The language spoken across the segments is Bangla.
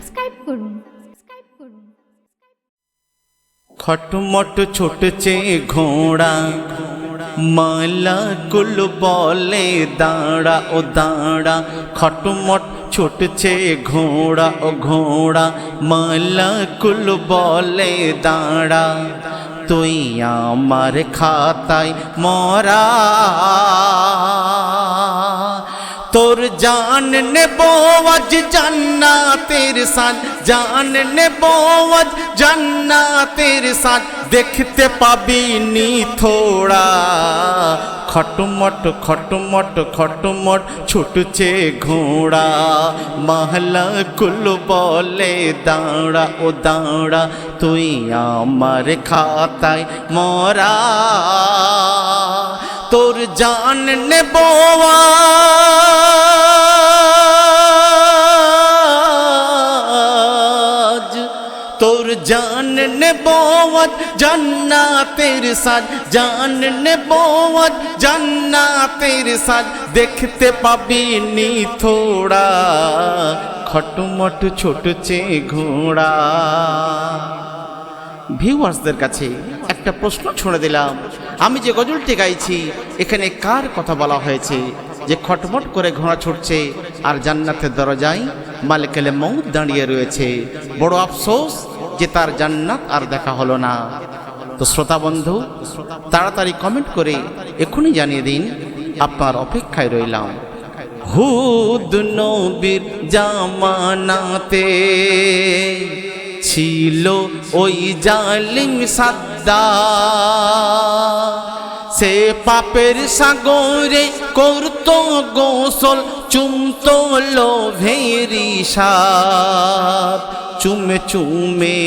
সাবস্ক্রাইব করুন। খটমট ছুটছে ঘোড়া, মালা কুল বলে দাঁড়া ও দাঁড়া। খটমট ছুটছে ঘোড়া ও ঘোড়া, মালা কুল বলে দাঁড়া। তুই আমার খাতায় মরা, তোর জান নেবো আজ জান্নাতের সাজ, জান নেবো আজ জান্নাতের সাজ, দেখতে পাবি নি থোড়া। খটমট খটমট খটমট ছুটছে ঘোড়া, মহলা কুল বলে দাঁড়া ও দাঁড়া। তুই আমার খাতায় মরা, তোর জান নেবো আজ, তোর জান নেবো আজ জান্নাতের সাজ, জান নেবো আজ জান্নাতের সাজ, দেখতে পাবি নি থোড়া। খটমট ছুটছে ঘোড়া। ভিউয়ার্সদের কাছে একটা প্রশ্ন ছুড়ে দিলাম, আমি যে গজলটি গাইছি এখানে কার কথা বলা হয়েছে যে খটমট করে ঘোড়া ছুটছে আর জান্নাতের দরজায় মালিকুল মউত দাঁড়িয়ে রয়েছে? বড় আফসোস যে তার জান্নাত আর দেখা হলো না। তো শ্রোতা বন্ধু, তাড়াতাড়ি কমেন্ট করে এখনই জানিয়ে দিন, আপনার অপেক্ষায় রইলাম। হুদ নবীর জামানাতে ছিল ওই জালিম সাদ্দাম, সে পাপের সাগরে করতো গোসল, চুমতো লোভের সাপ, চুমে চুমে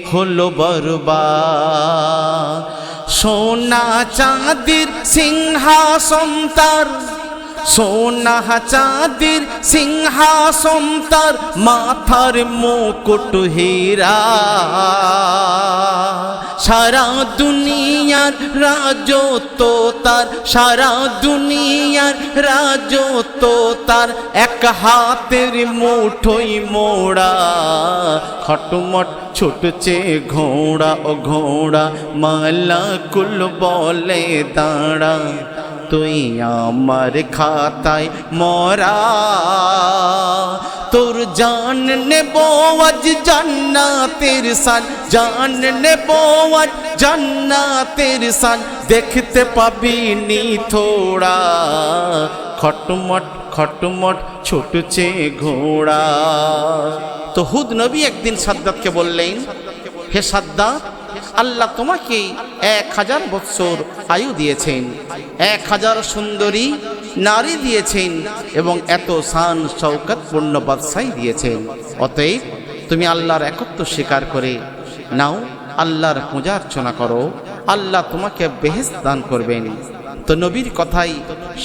হলো বরবাদ। সোনা চাঁদির সিংহাসন তার, সোনা চাঁদির সিংহাসন তার, মাথার মুকুট হীরা। সারা দুনিয়ার রাজত্ব তার, সারা দুনিয়ার রাজত্ব তার, এক হাতের মুঠোই মোড়া। খটমট ছুটছে ঘোড়া ও ঘোড়া, মালাকুল বলে দাঁড়া। তুই আমার খাতায় মরা, তোর জান নেবো আজ জান্নাতের সাজ, জান নেবো আজ জান্নাতের সাজ, দেখতে পাবি নি থোড়া। খটমট খটমট ছুটছে ঘোড়া। তো হুদ নবী একদিন সাদ্দাতকে বললেন, হে সাদ্দাত, আল্লাহ তোমাকে 1000 বৎসর আয়ু দিয়েছেন, 1000 সুন্দরী নারী দিয়েছেন এবং এত শান শৌকত পূর্ণ বাদশাহী দিয়েছেন। অতএব তুমি আল্লাহর একত্ব স্বীকার করে নাও, আল্লাহর পূজা অর্চনা করো, আল্লাহ তোমাকে বেহেশত দান করবেন। তো নবীর কথাই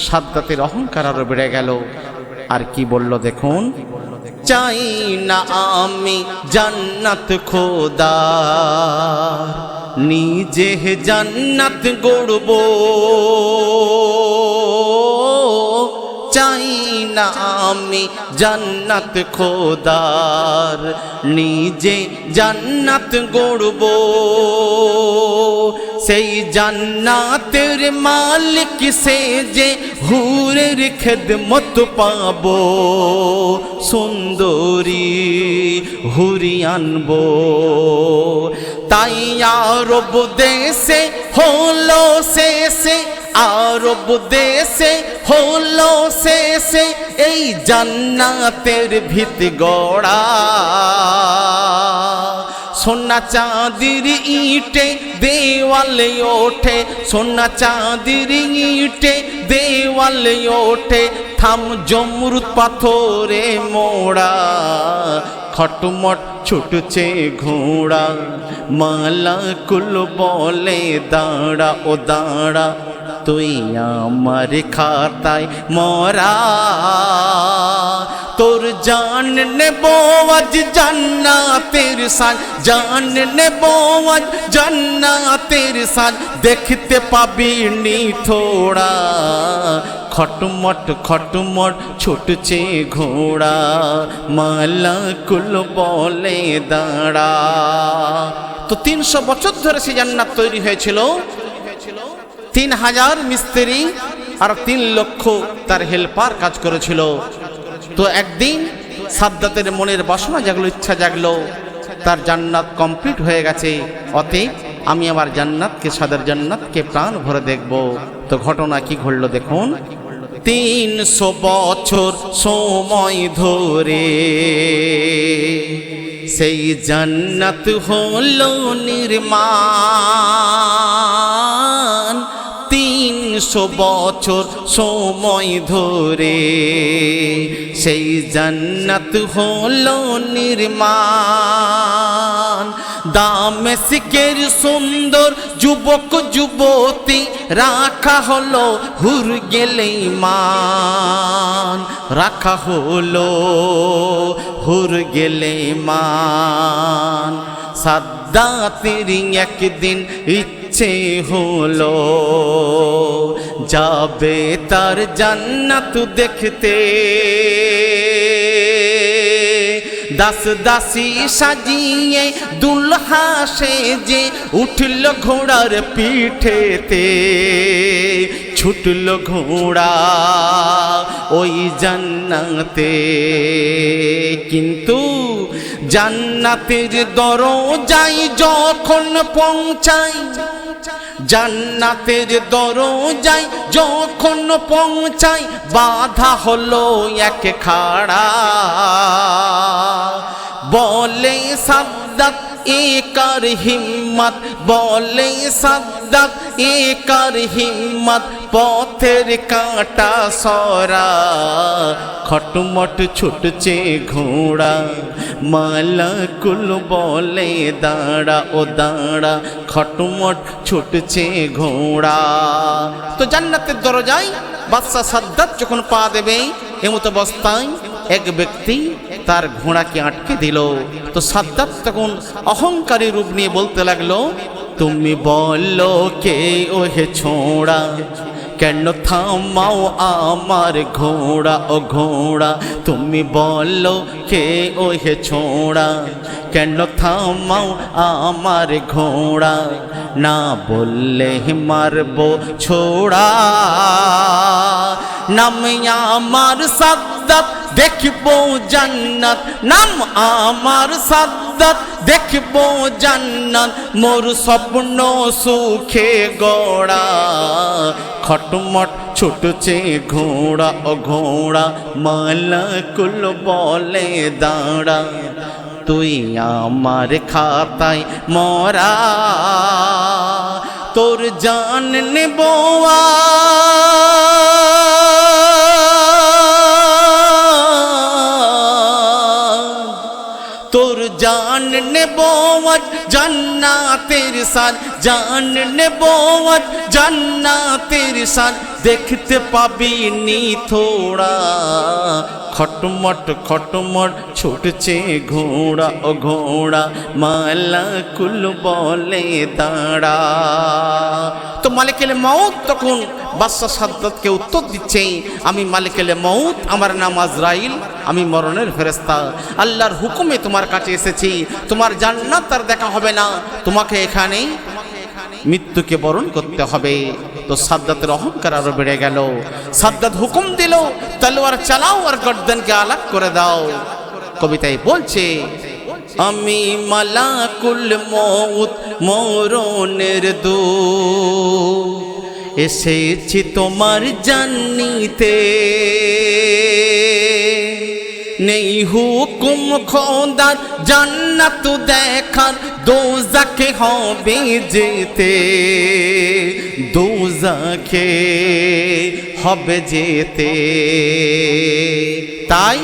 সাদ্দাতের অহংকার আরো বেড়ে গেল। আর কি বলল দেখুন, চাই না আমি জান্নাত খোদা, নিজে জান্নাত গড়ব। চাই না আমি জান্নাত খোদার, নিজে জান্নাত গড়ব। সেই জান্নাতের মালিক সে যে হুরের খেদমত পাবো, সুন্দরী হুরি আনবো। তাই আরব দেশে হলো শেষে, আরব দেশে হলো শেষে এই জান্নাতের ভিত গড়া। সোনা চাঁদির ইটে দেওয়ালে ওঠে, সোনা চাঁদির ইটে দেওয়ালে ওঠে, থাম জমরুদ পাথরে মোড়া। খটমট ছুটছে ঘোড়া, মালাকুল বলে দাঁড়া ও দাঁড়া। তুই আমার খাতায় মরা। তোর জান নেব আজ জান্নাতের সাজ, জান নেব আজ জান্নাতের সাজ, দেখতে পাবি নি থোড়া। খটমট খটমট ছুটছে ঘোড়া, মালাকুল বলে দাঁড়া। তো 300 বছর ধরে সেই জান্নাত তৈরি হয়েছিল। 3000 মিস্ত্রি আর 3 লক্ষ তার হেল্পার কাজ করেছিল। তো একদিন সাদ্দাতের মনের বাসনা জাগলো, ইচ্ছা জাগলো, তার জান্নাত কমপ্লিট হয়ে গেছে, অতএব আমি আমার জান্নাতকে, সাদের জান্নাতকে প্রাণ ভরে দেখব। তো ঘটনা কি ঘটলো দেখুন। 300 বছর সময় ধরে সেই জান্নাত হলো নির্মাণ। 300 বছর সময় ধরে সেই জান্নাত হলো নির্মাণ। দামেস্কের সুন্দর যুবক যুবতী রাখা হলো হুর গেলে মান, রাখা হলো হুর গেলে মান। সাদ্দাতের একদিন ইচ্ছে হলো যাবে তার জান্নাত দেখতে। দাস দাসী সাজিয়ে দুলহা সেজে উঠল ঘোড়ার পিঠেতে, ছুটল ঘোড়া ওই জান্নাতে। কিন্তু জান্নাতের দরজায় যখন পৌঁছায়, জান্নাতের দরজায় যখন পৌঁছায়, বাধা হলো এক খাড়া। বলে সাদ্দাত একার হিম্মত, বলে সাদ্দাত একার হিম্মত, পথের কাঁটা সরা। খটমট ছুটছে ঘোড়া, মালাকুল বলে দাঁড়া ও দাঁড়া। খটমট ছুটছে ঘোড়া। তো জান্নাতের দরজায় বাদশা সাদ্দাত যখন পা দেবে, এমত অবস্থায় এক ব্যক্তি তার ঘোড়াকে আটকে দিল। তো সাদ্দাত তখন অহংকারী রূপ নিয়ে বলতে লাগলো, তুমি বলো কে ওহে ছোড়া, কেন থামাও আমার ঘোড়া ও ঘোড়া। তুমি বলো কে ওহে ছোড়া, কেন থামাও আমার ঘোড়া। না বললে মারবো ছোড়া। নাম আমার সাদ্দাত দেখবো জান্নাত, নাম আমার সাদ্দাত দেখবো জান্নাত। মোর স্বপ্ন সুখে গড়া। খটমট ছুটছে ঘোড়া ও ঘোড়া, মালাকুল বলে দাঁড়া। তুই আমার খাতায় মরা, তোর জান নেব তোর জান নেব আজ জান্নাতের সাজ, জান নেব আজ জান্নাতের সাজ, দেখতে পাবি নি থোড়া। খটমট খটমট ছুটছে ঘোড়া ও ঘোড়া, মালাকুল বলে দাঁড়া। তো মালিকেল মউত তখন বাদশা সাদ্দাতকে উত্তর দিচ্ছে, আমি মালিকেল মউত, আমার নাম আজরাইল, আমি মরণের ফেরেশতা। আল্লাহর হুকুমে তোমার কাছে এসেছি। তোমার জান্নাত আর দেখা হবে না, তোমাকে এখানেই মৃত্যুকে বরণ করতে হবে। তো সাদ্দাতের অহংকার আরো বেড়ে গেল। সাদ্দাত হুকুম দিল, তলোয়ার চালাও আর গর্দনকে আলাগ করে দাও। কবিতায় বলছে, আমি মালাকুল মউত মরণের দূত, এসেছি তোমার জান্নিতে। নেই হুকুম খোদার জান্নাত দেখার, দোজাখে হবে যেতে, দোজাখে হবে যেতে। তাই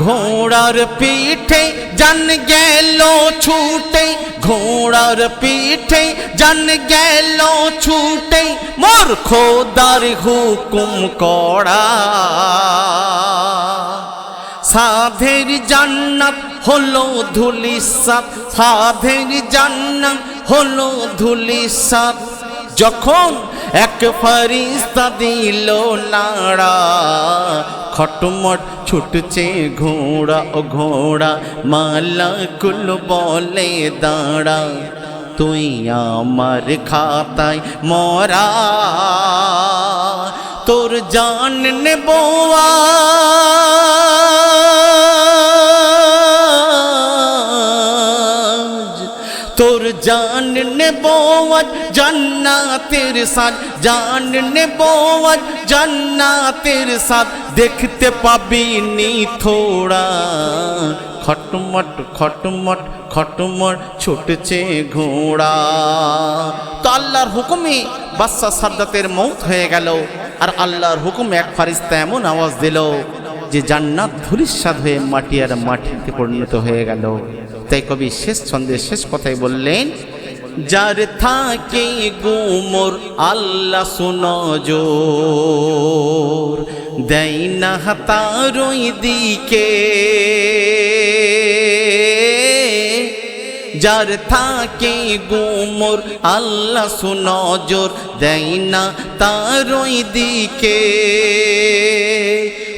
ঘোড়ার পিঠে জান গেল ছুটে, ঘোড়ার পিঠে জান গেল ছুটে, মোর খোদার হুকুম করা। সাধের জান্নাত হলো ধুলিসাৎ, সাধের জান্নাত হলো ধুলিসাৎ। যখন এক ফেরেশতা দিল নাড়া, খটমট ছুটছে ঘোড়া ও ঘোড়া, মালাকুল বলে দাঁড়া, তুই আমার খাতায় মরা, তোর জান নেব আজ, তোর জান নেব আজ জান্নাতের সাজ, জান নেব আজ জান্নাতের সাজ, দেখতে পাবি নি থোড়া। খটমট খটমট খটমট ছুটছে ঘোড়া। তো আল্লাহর হুকুমে বাদশা সাদ্দাতের মৌত হয়ে গেল। আর আল্লাহর হুকুমে এক ফেরেশতা এমন আওয়াজ দিল যে জান্নাত ধূলিসাৎ হয়ে মাটি আর মাটিতে পরিণত হয়ে গেল। তাই কবি শেষ ছন্দে শেষ কথাই বললেন, যার থাকে গুমর আল্লাহ সুনজর, দেয় না তার ওই দিকে, যার থাকে গুমর আল্লাহ সুনজর, দেয় না তার ওই দিকে,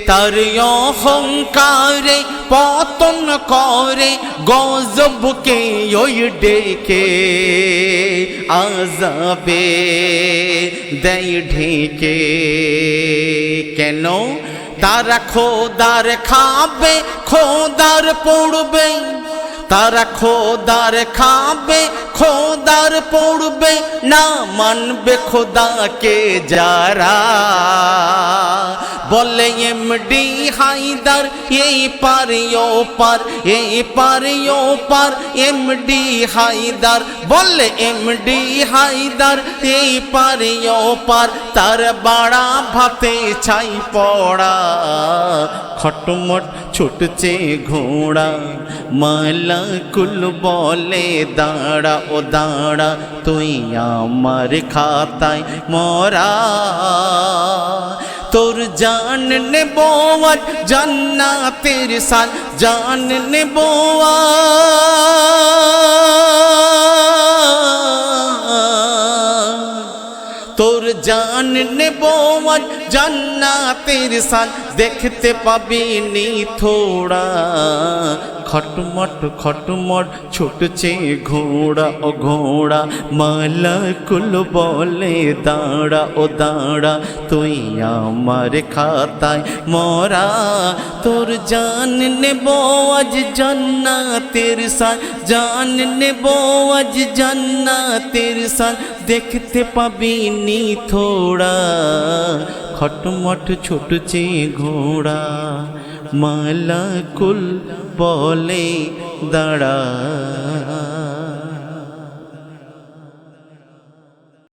তার অহংকারে পতন করে গজবকে ওই ডেকে, আযাবে দেয় ঢেকে। কেন? তারা খোদার খাবে খোদার পড়বে, তারা খোদার খাবে খোদার পড়বে, না মানবে খোদাকে যারা। বলে এমডি হায়দার এই পার ও পার, এই পার ও পার, এমডি হায়দার বলে এমডি হায়দার এই পার ও পার, তার বাড়া ভাতে ছাই পড়া। খটমট ছুটছে ঘোড়া, মালাকুল বলে দাঁড়া ও দাঁড়া, তুই আমার খাতায় মরা, তোর জান নেব আজ জান্নাতের সাজ, জান নেব তোর জান নেব আজ জান্নাতের সাজ, দেখতে পাবি নি থোড়া। খটমট খটমট ছুটছে ঘোড়া ও ঘোড়া, মালাকুল বলে দাঁড়া ও দাঁড়া, তুই আমার খাতায় মরা, তোর জান নেব আজ জান্নাতের সাজ, জান নেব আজ জান্নাতের সাজ, দেখতে পাবি নি থোড়া। খটমট ছুটছে ঘোড়া, মালাকুল বলে দাঁড়া।